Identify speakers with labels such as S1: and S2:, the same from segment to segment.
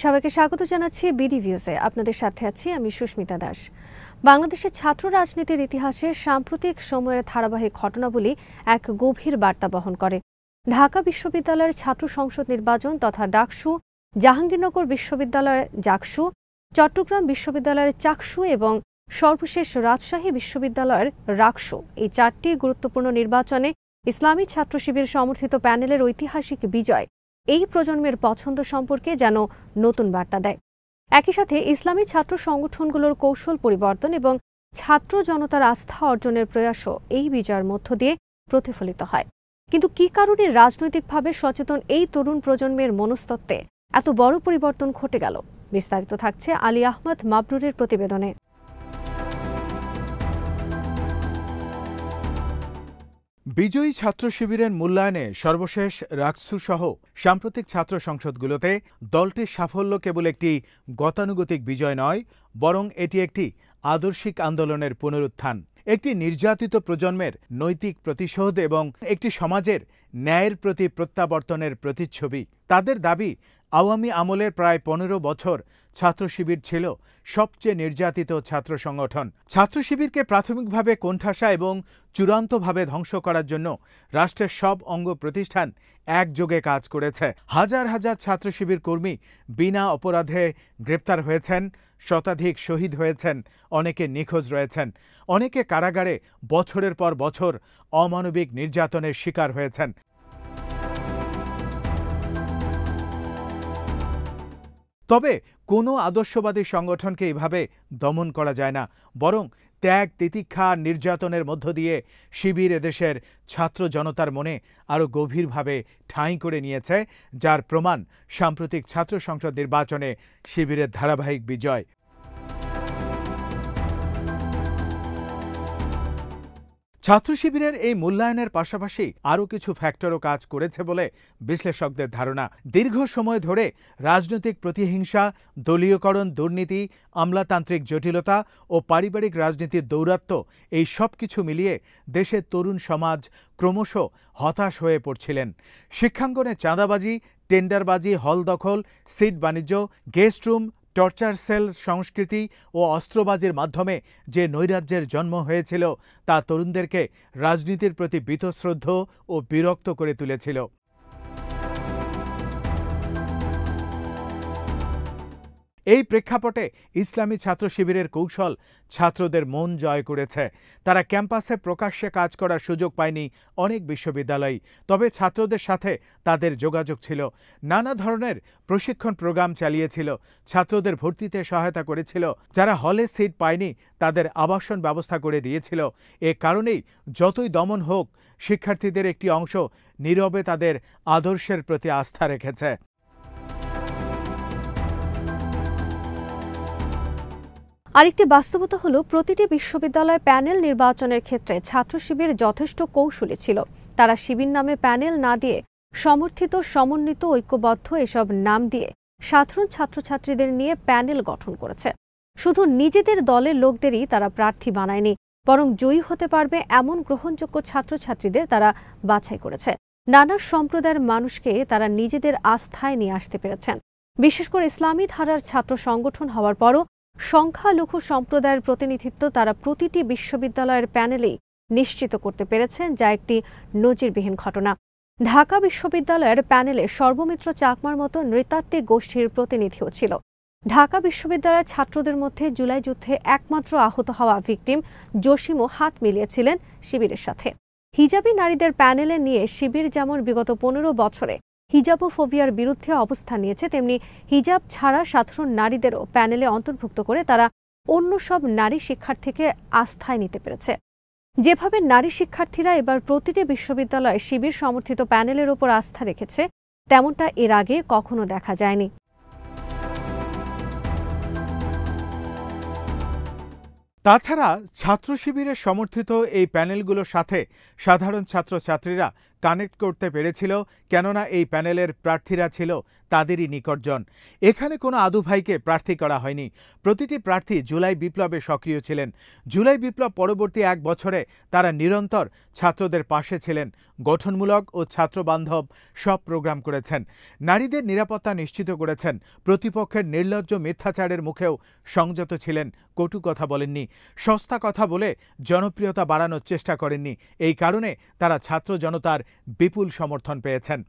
S1: সবাইকে স্বাগত জানাচ্ছি বিডি ভিউজে। আপনাদের সাথে আছি আমি সুস্মিতা দাস। বাংলাদেশের ছাত্র রাজনীতির ইতিহাসে সাম্প্রতিক সময়ের ধারাবাহিক ঘটনাবলী এক গভীর বার্তা বহন করে। ঢাকা বিশ্ববিদ্যালয়ের ছাত্র সংসদ নির্বাচন তথা ডাকসু, জাহাঙ্গীরনগর বিশ্ববিদ্যালয়ের জাকসু, চট্টগ্রাম বিশ্ববিদ্যালয়ের চাকসু এবং সর্বশেষ রাজশাহী বিশ্ববিদ্যালয়ের রাকসু, এই চারটি গুরুত্বপূর্ণ নির্বাচনে ইসলামী ছাত্র শিবির সমর্থিত প্যানেলের ঐতিহাসিক বিজয় এই প্রজন্মের পছন্দ সম্পর্কে যেন নতুন বার্তা দেয়। একই সাথে ইসলামী ছাত্র সংগঠনগুলোর কৌশল পরিবর্তন এবং ছাত্র জনতার আস্থা অর্জনের প্রয়াসও এই বিজয়ের মধ্য দিয়ে প্রতিফলিত হয়। কিন্তু কী কারণে রাজনৈতিকভাবে সচেতন এই তরুণ প্রজন্মের মনস্তত্ত্বে এত বড় পরিবর্তন ঘটে গেল? বিস্তারিত থাকছে আলী আহমদ মাবরুরের প্রতিবেদনে।
S2: বিজয়ী ছাত্র শিবিরের মূল্যায়নে সর্বশেষ রাকসু সহ সাম্প্রতিক ছাত্র সংসদগুলোতে দলটির সাফল্য কেবল একটি গতানুগতিক বিজয় নয়, বরং এটি একটি আদর্শিক আন্দোলনের পুনরুত্থান, একটি নির্যাতিত প্রজন্মের নৈতিক প্রতিশোধ এবং একটি সমাজের ন্যায়ের প্রতি প্রত্যাবর্তনের প্রতিচ্ছবি। তাদের দাবি, আওয়ামী আমলের প্রায় ১৫ বছর ছাত্র শিবির ছিল সবচেয়ে নির্যাতিত ছাত্র সংগঠন। ছাত্র শিবিরকে প্রাথমিকভাবে কোণঠাসা এবং চূড়ান্তভাবে ধ্বংস করার জন্য রাষ্ট্রের সব অঙ্গ প্রতিষ্ঠান একযোগে কাজ করেছে। হাজার হাজার ছাত্র শিবির কর্মী বিনা অপরাধে গ্রেপ্তার হয়েছেন, শতাধিক শহীদ হয়েছেন, অনেকে নিখোঁজ রয়েছেন, অনেকে কারাগারে বছরের পর বছর অমানবিক নির্যাতনের শিকার হয়েছেন। তবে কোনো আদর্শবাদী সংগঠনকে এভাবে দমন করা যায় না, বরং ত্যাগ, তিতিক্ষা, নির্যাতনের মধ্য দিয়ে শিবির এদেশের ছাত্র জনতার মনে আরও গভীরভাবে ঠাঁই করে নিয়েছে, যার প্রমাণ সাম্প্রতিক ছাত্র সংসদ নির্বাচনে শিবিরের ধারাবাহিক বিজয়। ছাত্র শিবিরের এই মূল্যায়নের পাশাপাশি আরও কিছু ফ্যাক্টরও কাজ করেছে বলে বিশ্লেষকদের ধারণা। দীর্ঘ সময় ধরে রাজনৈতিক প্রতিহিংসা, দলীয়করণ, দুর্নীতি, আমলাতান্ত্রিক জটিলতা ও পারিবারিক রাজনীতির দৌরাত্ম্য, এই সব কিছু মিলিয়ে দেশের তরুণ সমাজ ক্রমশ হতাশ হয়ে পড়ছিলেন। শিক্ষাঙ্গনে চাঁদাবাজি, টেন্ডারবাজি, হল দখল, সিট বাণিজ্য, গেস্ট রুম, টর্চার সেল সংস্কৃতি ও অস্ত্রবাজির মাধ্যমে যে নৈরাজ্যের জন্ম হয়েছিল তা তরুণদেরকে রাজনীতির প্রতি বীতশ্রদ্ধ ও বিরক্ত করে তুলেছিল। এই প্রেক্ষাপটে ইসলামী ছাত্র শিবিরের কৌশল ছাত্রদের মন জয় করেছে। তারা ক্যাম্পাসে প্রকাশ্যে কাজ করার সুযোগ পায়নি অনেক বিশ্ববিদ্যালয়, তবে ছাত্রদের সাথে তাদের যোগাযোগ ছিল। নানা ধরনের প্রশিক্ষণ প্রোগ্রাম চালিয়েছিল, ছাত্রদের ভর্তিতে সহায়তা করেছিল, যারা হলে সিট পায়নি তাদের আবাসন ব্যবস্থা করে দিয়েছিল। এ কারণেই যতই দমন হোক, শিক্ষার্থীদের একটি অংশ নীরবে তাদের আদর্শের প্রতি আস্থা রেখেছে।
S1: আরেকটি বাস্তবতা হলো, প্রতিটি বিশ্ববিদ্যালয় প্যানেল নির্বাচনের ক্ষেত্রে ছাত্র শিবির যথেষ্ট কৌশলী ছিল। তারা শিবির নামে প্যানেল না দিয়ে সমর্থিত, সমন্বিত, ঐক্যবদ্ধ এসব নাম দিয়ে সাধারণ ছাত্রছাত্রীদের নিয়ে প্যানেল গঠন করেছে। শুধু নিজেদের দলের লোকদেরই তারা প্রার্থী বানায়নি, বরং জয়ী হতে পারবে এমন গ্রহণযোগ্য ছাত্রছাত্রীদের তারা বাছাই করেছে। নানা সম্প্রদায়ের মানুষকে তারা নিজেদের আস্থায় নিয়ে আসতে পেরেছেন। বিশেষ করে ইসলামী ধারার ছাত্র সংগঠন হওয়ার পরও সংখ্যালঘু সম্প্রদায়ের প্রতিনিধিত্ব তারা প্রতিটি বিশ্ববিদ্যালয়ের প্যানেলেই নিশ্চিত করতে পেরেছেন, যা একটি নজিরবিহীন ঘটনা। ঢাকা বিশ্ববিদ্যালয়ের প্যানেলে সর্বমিত্র চাকমার মতো নৃতাত্ত্বিক গোষ্ঠীর প্রতিনিধিও ছিল। ঢাকা বিশ্ববিদ্যালয়ের ছাত্রদের মধ্যে জুলাই যুদ্ধে একমাত্র আহত হওয়া ভিকটিম জসিমও হাত মিলিয়েছিলেন শিবিরের সাথে। হিজাবি নারীদের প্যানেলে নিয়ে শিবির যেমন বিগত 15 বছরে হিজাবোফোবিয়ার বিরুদ্ধে অবস্থান নিয়েছে, তেমনি হিজাব ছাড়া সাধারণ নারীদেরও প্যানেলে অন্তর্ভুক্ত করে তারা অন্য সব নারী শিক্ষার্থীকে আস্থায় নিতে পেরেছে। যেভাবে নারী শিক্ষার্থীরা এবার প্রতিটি বিশ্ববিদ্যালয়ে শিবির সমর্থিত প্যানেলের ওপর আস্থা রেখেছে, তেমনটা এর আগে কখনো দেখা যায়নি।
S2: তাছাড়া ছাত্র শিবিরের সমর্থিত এই প্যানেলগুলোর সাথে সাধারণ ছাত্রছাত্রীরা কানেক্ট করতে পেরেছিল, কেননা এই প্যানেলের প্রার্থীরা ছিল তাদেরই নিকটজন। এখানে কোনো আদু ভাইকে প্রার্থী করা হয়নি। প্রতিটি প্রার্থী জুলাই বিপ্লবে সক্রিয় ছিলেন। জুলাই বিপ্লব পরবর্তী 1 বছরে তারা নিরন্তর ছাত্রদের পাশে ছিলেন। গঠনমূলক ও ছাত্রবান্ধব সব প্রোগ্রাম করেছেন। নারীদের নিরাপত্তা নিশ্চিত করেছেন। প্রতিপক্ষের নির্লজ্জ মিথ্যাচারের মুখেও সংযত ছিলেন, কটু কথা বলেননি। সস্তা কথা বলে জনপ্রিয়তা বাড়ানোর চেষ্টা করেননি। এই কারণে তারা ছাত্র জনতার বিপুল সমর্থন পেয়েছেন।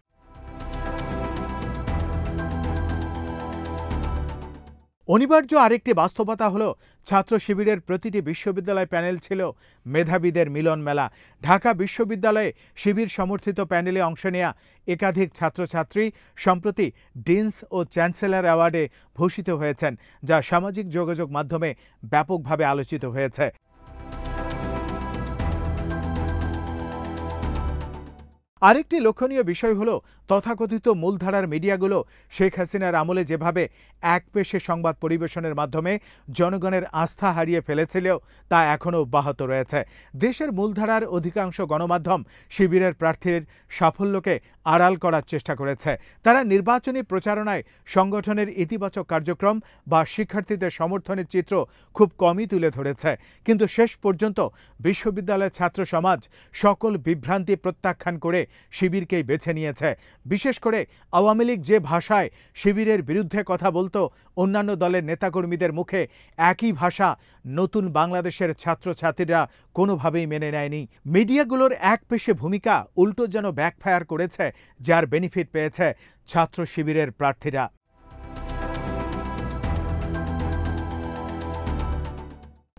S2: অনিবার্য আরেকটি বাস্তবতা হলো, ছাত্র শিবিরের প্রতিটি বিশ্ববিদ্যালয় প্যানেল ছিল মেধাবীদের মিলন মেলা। ঢাকা বিশ্ববিদ্যালয়ে শিবির সমর্থিত প্যানেলে অংশ নেয়া একাধিক ছাত্রছাত্রী সম্প্রতি ডিনস ও চ্যান্সেলর অ্যাওয়ার্ডে ভূষিত হয়েছেন, যা সামাজিক যোগাযোগ মাধ্যমে ব্যাপকভাবে আলোচিত হয়েছে। আরেকটি লক্ষণীয় বিষয় হলো, তথাকথিত মূলধারার মিডিয়াগুলো শেখ হাসিনার আমলে যেভাবে একপেশে সংবাদ পরিবেশনের মাধ্যমে জনগণের আস্থা হারিয়ে ফেলেছিল, তা এখনও অব্যাহত রয়েছে। দেশের মূলধারার অধিকাংশ গণমাধ্যম শিবিরের প্রার্থীর সাফল্যকে আড়াল করার চেষ্টা করেছে। তারা নির্বাচনী প্রচারণায় সংগঠনের ইতিবাচক কার্যক্রম বা শিক্ষার্থীদের সমর্থনের চিত্র খুব কমই তুলে ধরেছে। কিন্তু শেষ পর্যন্ত বিশ্ববিদ্যালয়ের ছাত্র সমাজ সকল বিভ্রান্তি প্রত্যাখ্যান করে শিবিরকেই বেছে নিয়েছে। বিশেষ করে আওয়ামী লীগ যে ভাষায় শিবিরের বিরুদ্ধে কথা বলতো, অন্যান্য দলের নেতাকর্মীদের মুখে একই ভাষা নতুন বাংলাদেশের ছাত্রছাত্রীরা কোনোভাবেই মেনে নেয়নি। মিডিয়াগুলোর একপেশে ভূমিকা উল্টো যেন ব্যাকফায়ার করেছে, যার বেনিফিট পেয়েছে ছাত্র শিবিরের প্রার্থীরা।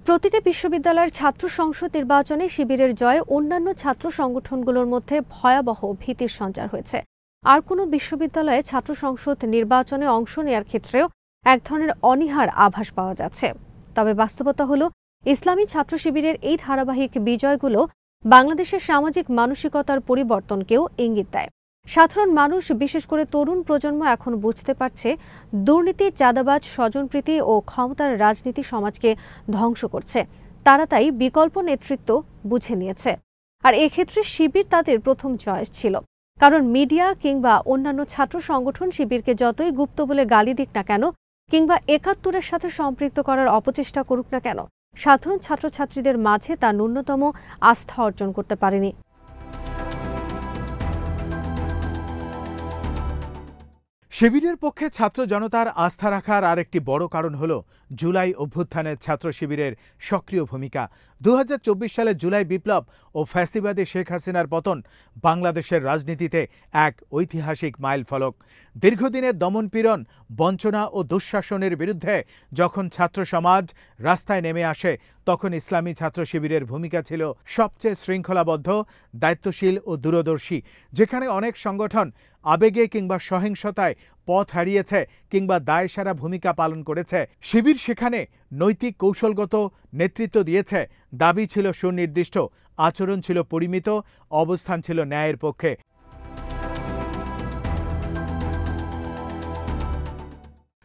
S1: প্রতিটি বিশ্ববিদ্যালয়ের ছাত্র সংসদ নির্বাচনে শিবিরের জয়ে অন্যান্য ছাত্র সংগঠনগুলোর মধ্যে ভয়াবহ ভীতির সঞ্চার হয়েছে। আর কোনো বিশ্ববিদ্যালয়ে ছাত্র সংসদ নির্বাচনে অংশ নেয়ার ক্ষেত্রেও এক ধরনের অনীহার আভাস পাওয়া যাচ্ছে। তবে বাস্তবতা হলো, ইসলামী ছাত্র শিবিরের এই ধারাবাহিক বিজয়গুলো বাংলাদেশের সামাজিক মানসিকতার পরিবর্তনকেও ইঙ্গিত দেয়। সাধারণ মানুষ, বিশেষ করে তরুণ প্রজন্ম এখন বুঝতে পারছে, দুর্নীতি, চাঁদাবাজ, স্বজনপ্রীতি ও ক্ষমতার রাজনীতি সমাজকে ধ্বংস করছে। তারা তাই বিকল্প নেতৃত্ব বুঝে নিয়েছে। আর এক্ষেত্রে শিবির তাদের প্রথম চয়েস ছিল। কারণ মিডিয়া কিংবা অন্যান্য ছাত্র সংগঠন শিবিরকে যতই গুপ্ত বলে গালি দিক না কেন, কিংবা ৭১-এর সাথে সম্পৃক্ত করার অপচেষ্টা করুক না কেন, সাধারণ ছাত্রছাত্রীদের মাঝে তা ন্যূনতম আস্থা অর্জন করতে পারেনি।
S2: শিবিরের পক্ষে ছাত্র জনতার আস্থা রাখার আরেকটি বড় কারণ হল জুলাই অভ্যুত্থানের ছাত্র শিবিরের সক্রিয় ভূমিকা। ২০২৪ সালে জুলাই বিপ্লব ও ফ্যাসিবাদী শেখ হাসিনার পতন বাংলাদেশের রাজনীতিতে এক ঐতিহাসিক মাইলফলক। দীর্ঘদিনের দমনপীড়ন, বঞ্চনা ও দুঃশাসনের বিরুদ্ধে যখন ছাত্র সমাজ রাস্তায় নেমে আসে, তখন ইসলামী ছাত্র শিবিরের ভূমিকা ছিল সবচেয়ে শৃঙ্খলাবদ্ধ, দায়িত্বশীল ও দূরদর্শী। যেখানে অনেক সংগঠন আবেগে কিংবা সহিংসতায় পথ হারিয়েছে কিংবা দায়সারা ভূমিকা পালন করেছে, শিবির সেখানে নৈতিক কৌশলগত নেতৃত্ব দিয়েছে। দাবি ছিল সুনির্দিষ্ট, আচরণ ছিল পরিমিত, অবস্থান ছিল ন্যায়ের পক্ষে।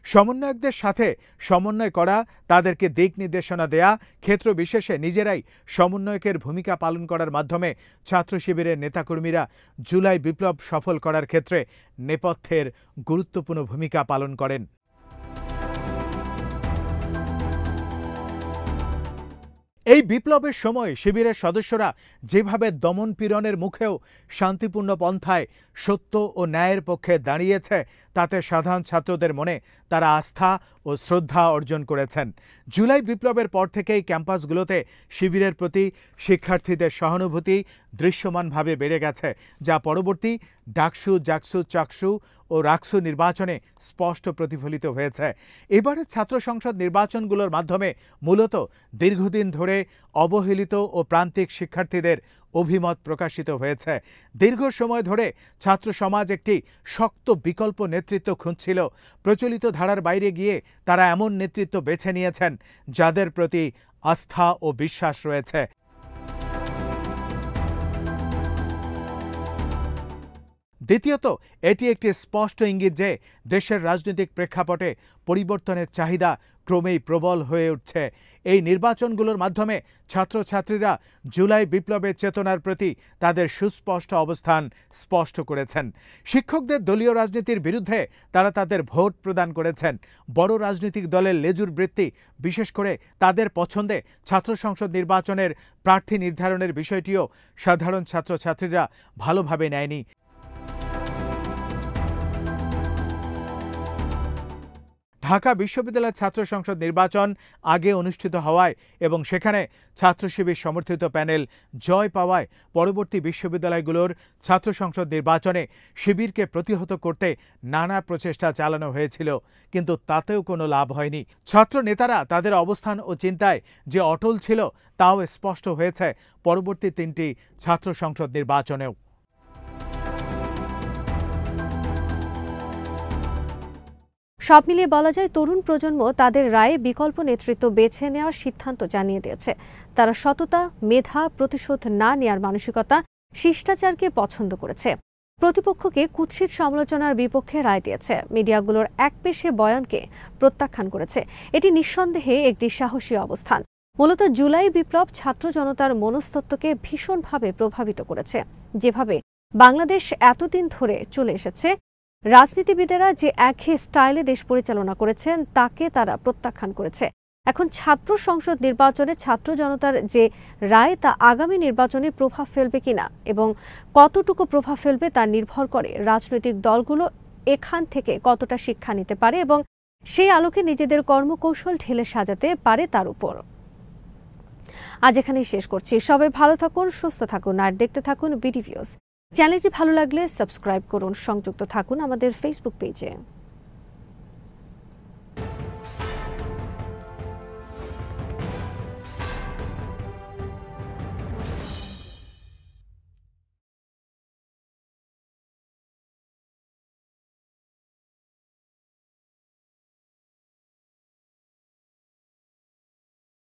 S2: সমন্বয়কদের সাথে সমন্বয় করা, তাদেরকে দিক নির্দেশনা দেয়া, ক্ষেত্র বিশেষে নিজেরাই সমন্বয়কের ভূমিকা পালন করার মাধ্যমে ছাত্র শিবিরের নেতাকর্মীরা জুলাই বিপ্লব সফল করার ক্ষেত্রে নেপথ্যের গুরুত্বপূর্ণ ভূমিকা পালন করেন। এই বিপ্লবের সময় শিবিরের সদস্যরা যেভাবে দমন-পীড়নের মুখেও শান্তিপূর্ণ পন্থায় সত্য ও ন্যায়ের পক্ষে দাঁড়িয়েছে, তাতে সাধারণ ছাত্রদের মনে তারা আস্থা ও শ্রদ্ধা অর্জন করেছেন। জুলাই বিপ্লবের পর থেকেই ক্যাম্পাসগুলোতে শিবিরের প্রতি শিক্ষার্থীদের সহানুভূতি দৃশ্যমানভাবে বেড়ে গেছে, যা পরবর্তী ডাকসু, জাকসু, চাকসু ও রাকসু নির্বাচনে স্পষ্ট প্রতিফলিত হয়েছে। এবারের ছাত্র সংসদ নির্বাচনগুলোর মাধ্যমে মূলত দীর্ঘদিন ধরে অবহেলিত ও প্রান্তিক শিক্ষার্থীদের অভিমত প্রকাশিত হয়েছে। দীর্ঘ সময় ধরে ছাত্র সমাজ একটি শক্ত বিকল্প নেতৃত্ব খুঁজছিল। প্রচলিত ধারার বাইরে গিয়ে তারা এমন নেতৃত্ব বেছে নিয়েছেন যাদের প্রতি আস্থা ও বিশ্বাস রয়েছে। দ্বিতীয়ত, এটি একটি স্পষ্ট ইঙ্গিত যে দেশের রাজনৈতিক প্রেক্ষাপটে পরিবর্তনের চাহিদা ক্রমেই প্রবল হয়ে উঠছে। এই নির্বাচনগুলোর মাধ্যমে ছাত্রছাত্রীরা জুলাই বিপ্লবের চেতনার প্রতি তাদের সুস্পষ্ট অবস্থান স্পষ্ট করেছেন। শিক্ষকদের দলীয় রাজনীতির বিরুদ্ধে তারা তাদের ভোট প্রদান করেছেন। বড় রাজনৈতিক দলের লেজুর বৃত্তি, বিশেষ করে তাদের পছন্দে ছাত্র সংসদ নির্বাচনের প্রার্থী নির্ধারণের বিষয়টিও সাধারণ ছাত্রছাত্রীরা ভালোভাবে নেয়নি। ঢাকা বিশ্ববিদ্যালয়ের ছাত্র সংসদ নির্বাচন আগে অনুষ্ঠিত হওয়ায় এবং সেখানে ছাত্র শিবির সমর্থিত প্যানেল জয় পাওয়ায় পরবর্তী বিশ্ববিদ্যালয়গুলোর ছাত্র সংসদ নির্বাচনে শিবিরকে প্রতিহত করতে নানা প্রচেষ্টা চালানো হয়েছিল, কিন্তু তাতেও কোনো লাভ হয়নি। ছাত্র নেতারা তাদের অবস্থান ও চিন্তায় যে অটল ছিল তাও স্পষ্ট হয়েছে পরবর্তী 3টি ছাত্র সংসদ নির্বাচনেও।
S1: সব মিলিয়ে বলা যায়, তরুণ প্রজন্ম তাদের রায়ে বিকল্প নেতৃত্ব বেছে নেওয়ার সিদ্ধান্ত জানিয়ে দিয়েছে। তারা সততা, মেধা, প্রতিশোধ না নেওয়ার মানসিকতা, শিষ্টাচারকে পছন্দ করেছে। প্রতিপক্ষকে কুৎসিত সমালোচনার বিপক্ষে রায় দিয়েছে। মিডিয়াগুলোর একপেশে বয়ানকে প্রত্যাখ্যান করেছে। এটি নিঃসন্দেহে একটি সাহসী অবস্থান। মূলত জুলাই বিপ্লব ছাত্র জনতার মনস্তত্ত্বকে ভীষণভাবে প্রভাবিত করেছে। যেভাবে বাংলাদেশ এতদিন ধরে চলে এসেছে, রাজনীতিবিদেরা যে একঘেয়ে স্টাইলে দেশ পরিচালনা করেছেন তাকে তারা প্রত্যাখ্যান করেছে। এখন ছাত্র সংসদ নির্বাচনে ছাত্র জনতার যে রায় তা আগামী নির্বাচনে প্রভাব ফেলবে কিনা এবং কতটুকু প্রভাব ফেলবে তা নির্ভর করে রাজনৈতিক দলগুলো এখান থেকে কতটা শিক্ষা নিতে পারে এবং সেই আলোকে নিজেদের কর্মকৌশল ঢেলে সাজাতে পারে তার উপর। আজ এখানেই শেষ করছি। সবাই ভালো থাকুন, সুস্থ থাকুন আর দেখতে থাকুন বিডি ভিউজ। চ্যানেলটি ভালো লাগলে সাবস্ক্রাইব করুন, সংযুক্ত থাকুন আমাদের ফেসবুক পেজে।